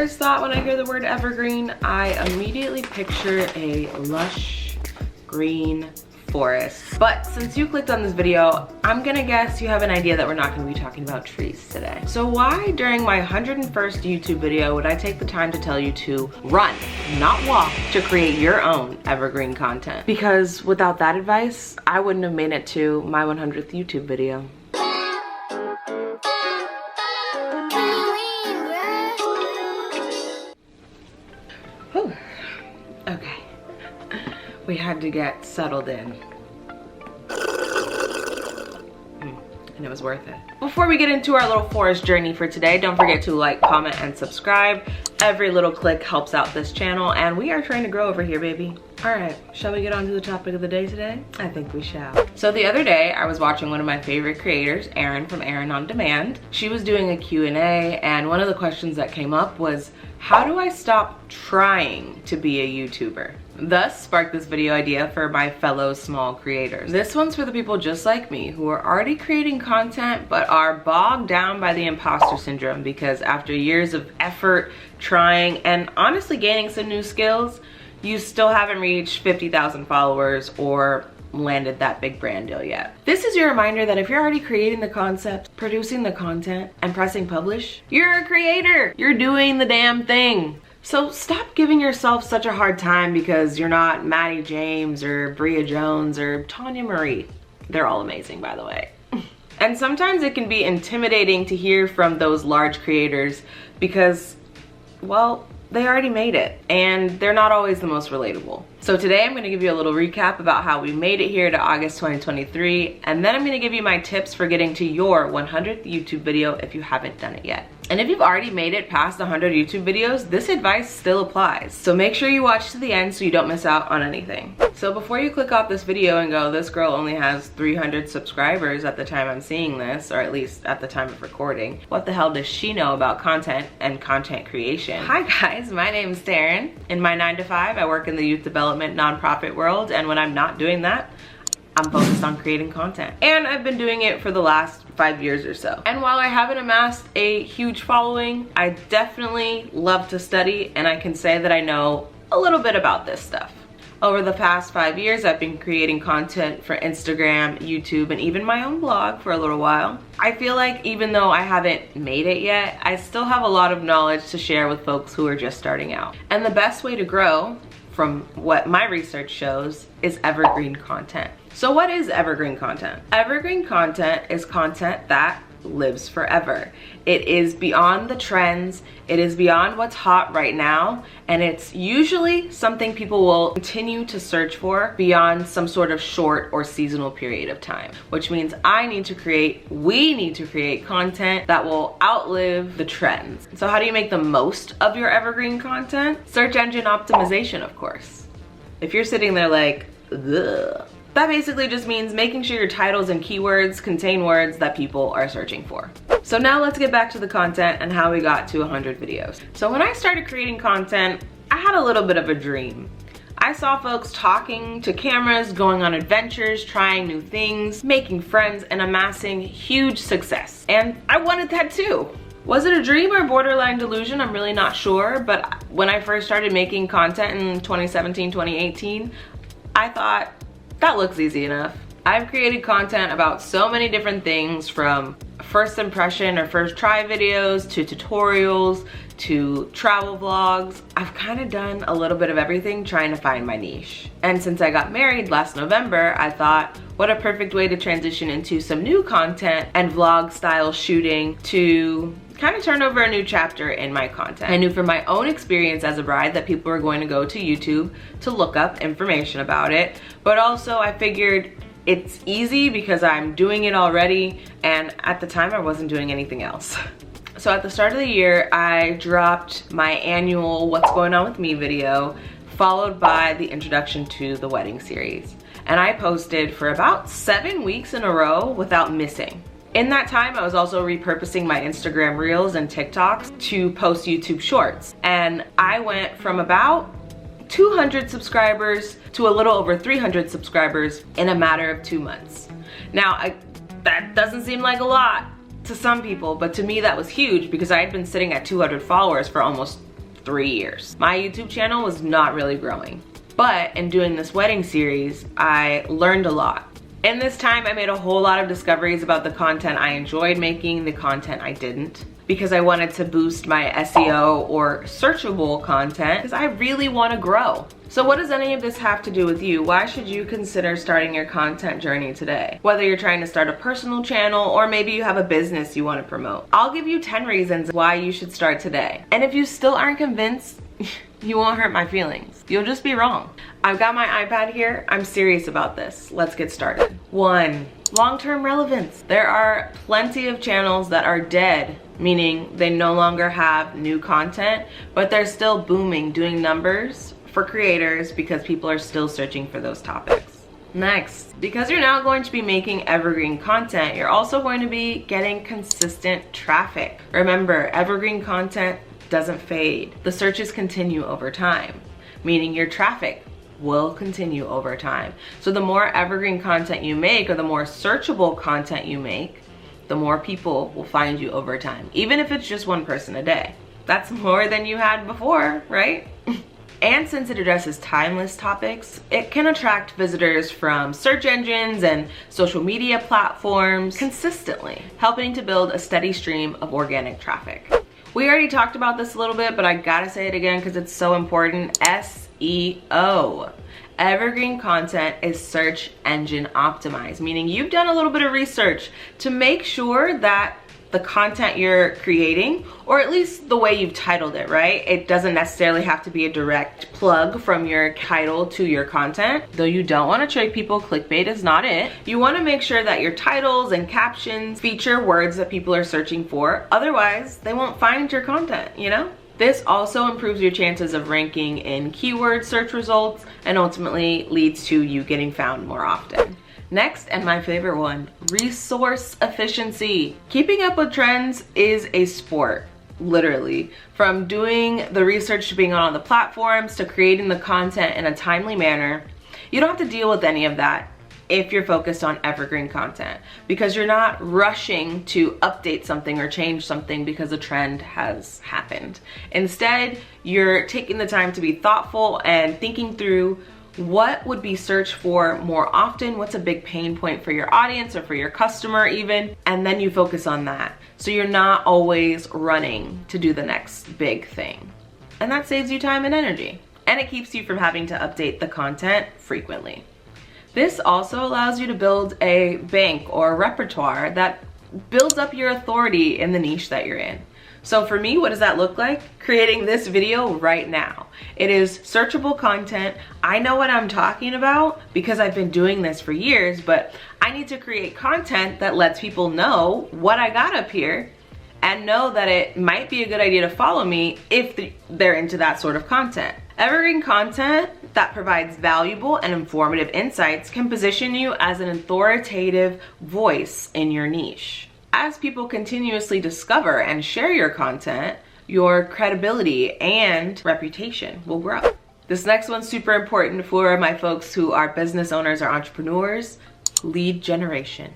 first thought when I hear the word evergreen, I immediately picture a lush green forest. But since you clicked on this video, I'm gonna guess you have an idea that we're not gonna be talking about trees today. So why during my 101st YouTube video would I take the time to tell you to run, not walk, to create your own evergreen content? Because without that advice, I wouldn't have made it to my 100th YouTube video. Whew. Okay. We had to get settled in. And it was worth it. Before we get into our little forest journey for today, don't forget to like, comment, and subscribe. Every little click helps out this channel, and we are trying to grow over here, baby. All right, shall we get on to the topic of the day today? I think we shall. So the other day, I was watching one of my favorite creators, Erin from Erin On Demand. She was doing a Q&A, and one of the questions that came up was, how do I stop trying to be a YouTuber? Thus sparked this video idea for my fellow small creators. This one's for the people just like me who are already creating content but are bogged down by the imposter syndrome because after years of effort, trying, and honestly gaining some new skills, you still haven't reached 50,000 followers or landed that big brand deal yet. This is your reminder that if you're already creating the concept, producing the content, and pressing publish, you're a creator. You're doing the damn thing. So stop giving yourself such a hard time because you're not Mattie James or Bria Jones or Tanya Marie. They're all amazing, by the way. And sometimes it can be intimidating to hear from those large creators because, well, they already made it and they're not always the most relatable. So today I'm going to give you a little recap about how we made it here to August 2023, and then I'm going to give you my tips for getting to your 100th YouTube video if you haven't done it yet. And if you've already made it past 100 YouTube videos, this advice still applies. So make sure you watch to the end so you don't miss out on anything. So before you click off this video and go, this girl only has 300 subscribers at the time I'm seeing this, or at least at the time of recording, what the hell does she know about content and content creation? Hi guys, my name is Taryn. In my 9 to 5, I work in the youth development nonprofit world, and when I'm not doing that, I'm focused on creating content. And I've been doing it for the last 5 years or so. And while I haven't amassed a huge following, I definitely love to study, and I can say that I know a little bit about this stuff. Over the past 5 years, I've been creating content for Instagram, YouTube, and even my own blog for a little while. I feel like even though I haven't made it yet, I still have a lot of knowledge to share with folks who are just starting out. And the best way to grow, from what my research shows, is evergreen content. So what is evergreen content? Evergreen content is content that lives forever. It is beyond the trends, it is beyond what's hot right now, and it's usually something people will continue to search for beyond some sort of short or seasonal period of time, which means we need to create content that will outlive the trends. So how do you make the most of your evergreen content? Search engine optimization, of course. If you're sitting there like, ugh, that basically just means making sure your titles and keywords contain words that people are searching for. So now let's get back to the content and how we got to 100 videos. So when I started creating content, I had a little bit of a dream. I saw folks talking to cameras, going on adventures, trying new things, making friends, and amassing huge success. And I wanted that too. Was it a dream or borderline delusion? I'm really not sure, but when I first started making content in 2017, 2018, I thought, that looks easy enough. I've created content about so many different things, from first impression or first try videos to tutorials to travel vlogs. I've kind of done a little bit of everything trying to find my niche. And since I got married last November, I thought, what a perfect way to transition into some new content and vlog style shooting to kind of turn over a new chapter in my content. I knew from my own experience as a bride that people were going to go to YouTube to look up information about it, but also I figured it's easy because I'm doing it already, and at the time I wasn't doing anything else. So at the start of the year, I dropped my annual What's Going On With Me video, followed by the introduction to the wedding series. And I posted for about 7 weeks in a row without missing. In that time, I was also repurposing my Instagram Reels and TikToks to post YouTube Shorts. And I went from about 200 subscribers to a little over 300 subscribers in a matter of 2 months. Now, that doesn't seem like a lot to some people, but to me that was huge because I had been sitting at 200 followers for almost 3 years. My YouTube channel was not really growing. But in doing this wedding series, I learned a lot. In this time, I made a whole lot of discoveries about the content I enjoyed making, the content I didn't, because I wanted to boost my SEO or searchable content because I really want to grow. So what does any of this have to do with you? Why should you consider starting your content journey today? Whether you're trying to start a personal channel or maybe you have a business you want to promote. I'll give you 10 reasons why you should start today. And if you still aren't convinced, you won't hurt my feelings. You'll just be wrong. I've got my iPad here. I'm serious about this. Let's get started. 1. Long-term relevance. There are plenty of channels that are dead, meaning they no longer have new content, but they're still booming, doing numbers for creators because people are still searching for those topics. Next, because you're now going to be making evergreen content, you're also going to be getting consistent traffic. Remember, evergreen content doesn't fade. The searches continue over time, meaning your traffic will continue over time. So the more evergreen content you make, or the more searchable content you make, the more people will find you over time, even if it's just one person a day. That's more than you had before, right? And since it addresses timeless topics, it can attract visitors from search engines and social media platforms consistently, helping to build a steady stream of organic traffic. We already talked about this a little bit, but I gotta say it again because it's so important. SEO. Evergreen content is search engine optimized, meaning you've done a little bit of research to make sure that the content you're creating, or at least the way you've titled it, right? It doesn't necessarily have to be a direct plug from your title to your content, though you don't want to trick people. Clickbait is not it. You want to make sure that your titles and captions feature words that people are searching for. Otherwise, they won't find your content, you know? This also improves your chances of ranking in keyword search results and ultimately leads to you getting found more often. Next, and my favorite one, resource efficiency. Keeping up with trends is a sport, literally. From doing the research to being on the platforms to creating the content in a timely manner, you don't have to deal with any of that if you're focused on evergreen content, because you're not rushing to update something or change something because a trend has happened. Instead, you're taking the time to be thoughtful and thinking through what would be searched for more often, what's a big pain point for your audience or for your customer even, and then you focus on that. So you're not always running to do the next big thing. And that saves you time and energy. And it keeps you from having to update the content frequently. This also allows you to build a bank or repertoire that builds up your authority in the niche that you're in. So for me, what does that look like? Creating this video right now. It is searchable content. I know what I'm talking about because I've been doing this for years, but I need to create content that lets people know what I got up here and know that it might be a good idea to follow me if they're into that sort of content. Evergreen content that provides valuable and informative insights can position you as an authoritative voice in your niche. As people continuously discover and share your content, your credibility and reputation will grow. This next one's super important for my folks who are business owners or entrepreneurs: lead generation.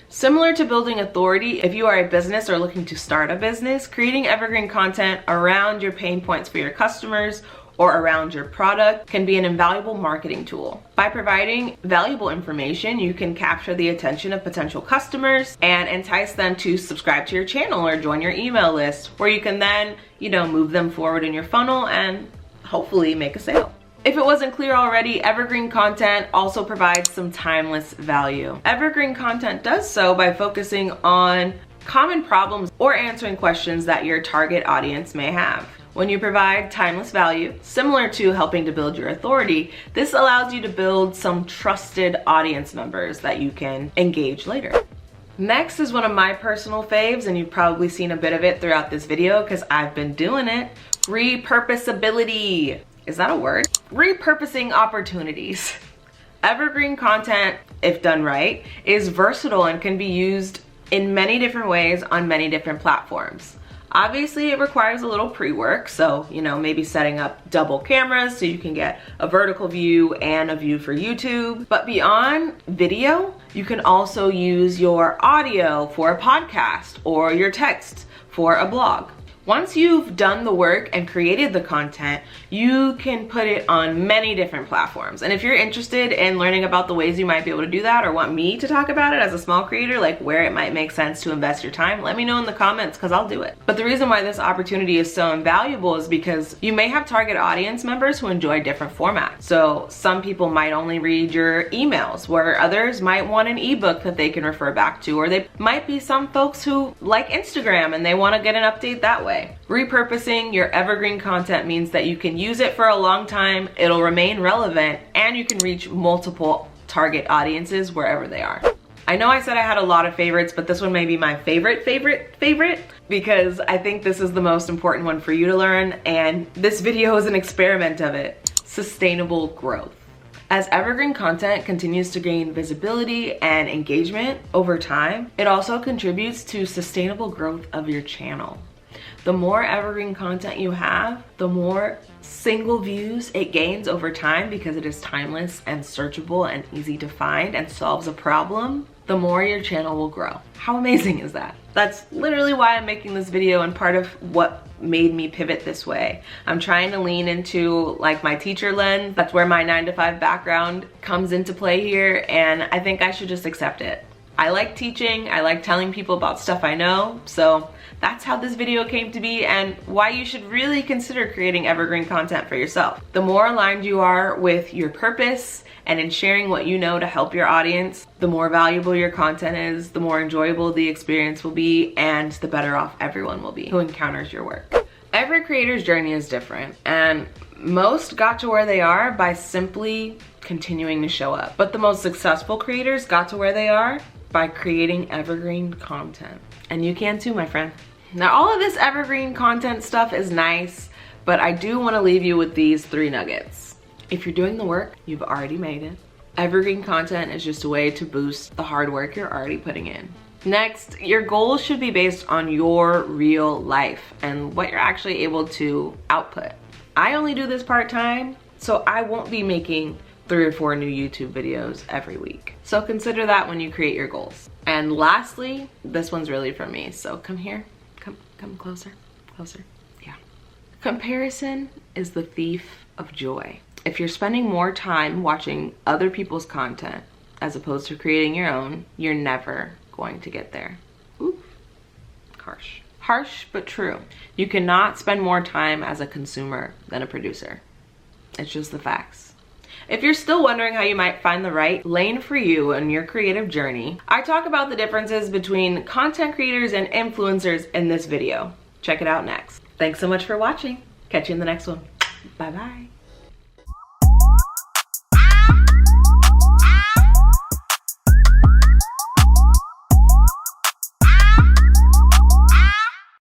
Similar to building authority, if you are a business or looking to start a business, creating evergreen content around your pain points for your customers or around your product can be an invaluable marketing tool. By providing valuable information, you can capture the attention of potential customers and entice them to subscribe to your channel or join your email list, where you can then, move them forward in your funnel and hopefully make a sale. If it wasn't clear already, evergreen content also provides some timeless value. Evergreen content does so by focusing on common problems or answering questions that your target audience may have. When you provide timeless value, similar to helping to build your authority, this allows you to build some trusted audience members that you can engage later. Next is one of my personal faves, and you've probably seen a bit of it throughout this video because I've been doing it. Repurposability. Is that a word? Repurposing opportunities. Evergreen content, if done right, is versatile and can be used in many different ways on many different platforms. Obviously, it requires a little pre-work, so maybe setting up double cameras so you can get a vertical view and a view for YouTube. But beyond video, you can also use your audio for a podcast or your text for a blog. Once you've done the work and created the content, you can put it on many different platforms. And if you're interested in learning about the ways you might be able to do that, or want me to talk about it as a small creator, like where it might make sense to invest your time, let me know in the comments because I'll do it. But the reason why this opportunity is so invaluable is because you may have target audience members who enjoy different formats. So some people might only read your emails, where others might want an ebook that they can refer back to, or they might be some folks who like Instagram and they want to get an update that way. Repurposing your evergreen content means that you can use it for a long time, it'll remain relevant, and you can reach multiple target audiences wherever they are. I know I said I had a lot of favorites, but this one may be my favorite because I think this is the most important one for you to learn, and this video is an experiment of it. Sustainable growth. As evergreen content continues to gain visibility and engagement over time, it also contributes to sustainable growth of your channel. The more evergreen content you have, the more single views it gains over time because it is timeless and searchable and easy to find and solves a problem, the more your channel will grow. How amazing is that? That's literally why I'm making this video and part of what made me pivot this way. I'm trying to lean into like my teacher lens. That's where my 9-to-5 background comes into play here, and I think I should just accept it. I like teaching, I like telling people about stuff I know, so that's how this video came to be and why you should really consider creating evergreen content for yourself. The more aligned you are with your purpose and in sharing what you know to help your audience, the more valuable your content is, the more enjoyable the experience will be, and the better off everyone will be who encounters your work. Every creator's journey is different, and most got to where they are by simply continuing to show up. But the most successful creators got to where they are by creating evergreen content. And you can too, my friend. Now, all of this evergreen content stuff is nice, but I do want to leave you with these 3 nuggets. If you're doing the work, you've already made it. Evergreen content is just a way to boost the hard work you're already putting in. Next, your goals should be based on your real life and what you're actually able to output. I only do this part-time, so I won't be making 3 or 4 new YouTube videos every week. So consider that when you create your goals. And lastly, this one's really for me, so come here, come closer, yeah. Comparison is the thief of joy. If you're spending more time watching other people's content as opposed to creating your own, you're never going to get there. Ooh, harsh. Harsh, but true. You cannot spend more time as a consumer than a producer. It's just the facts. If you're still wondering how you might find the right lane for you in your creative journey, I talk about the differences between content creators and influencers in this video. Check it out next. Thanks so much for watching. Catch you in the next one. Bye-bye.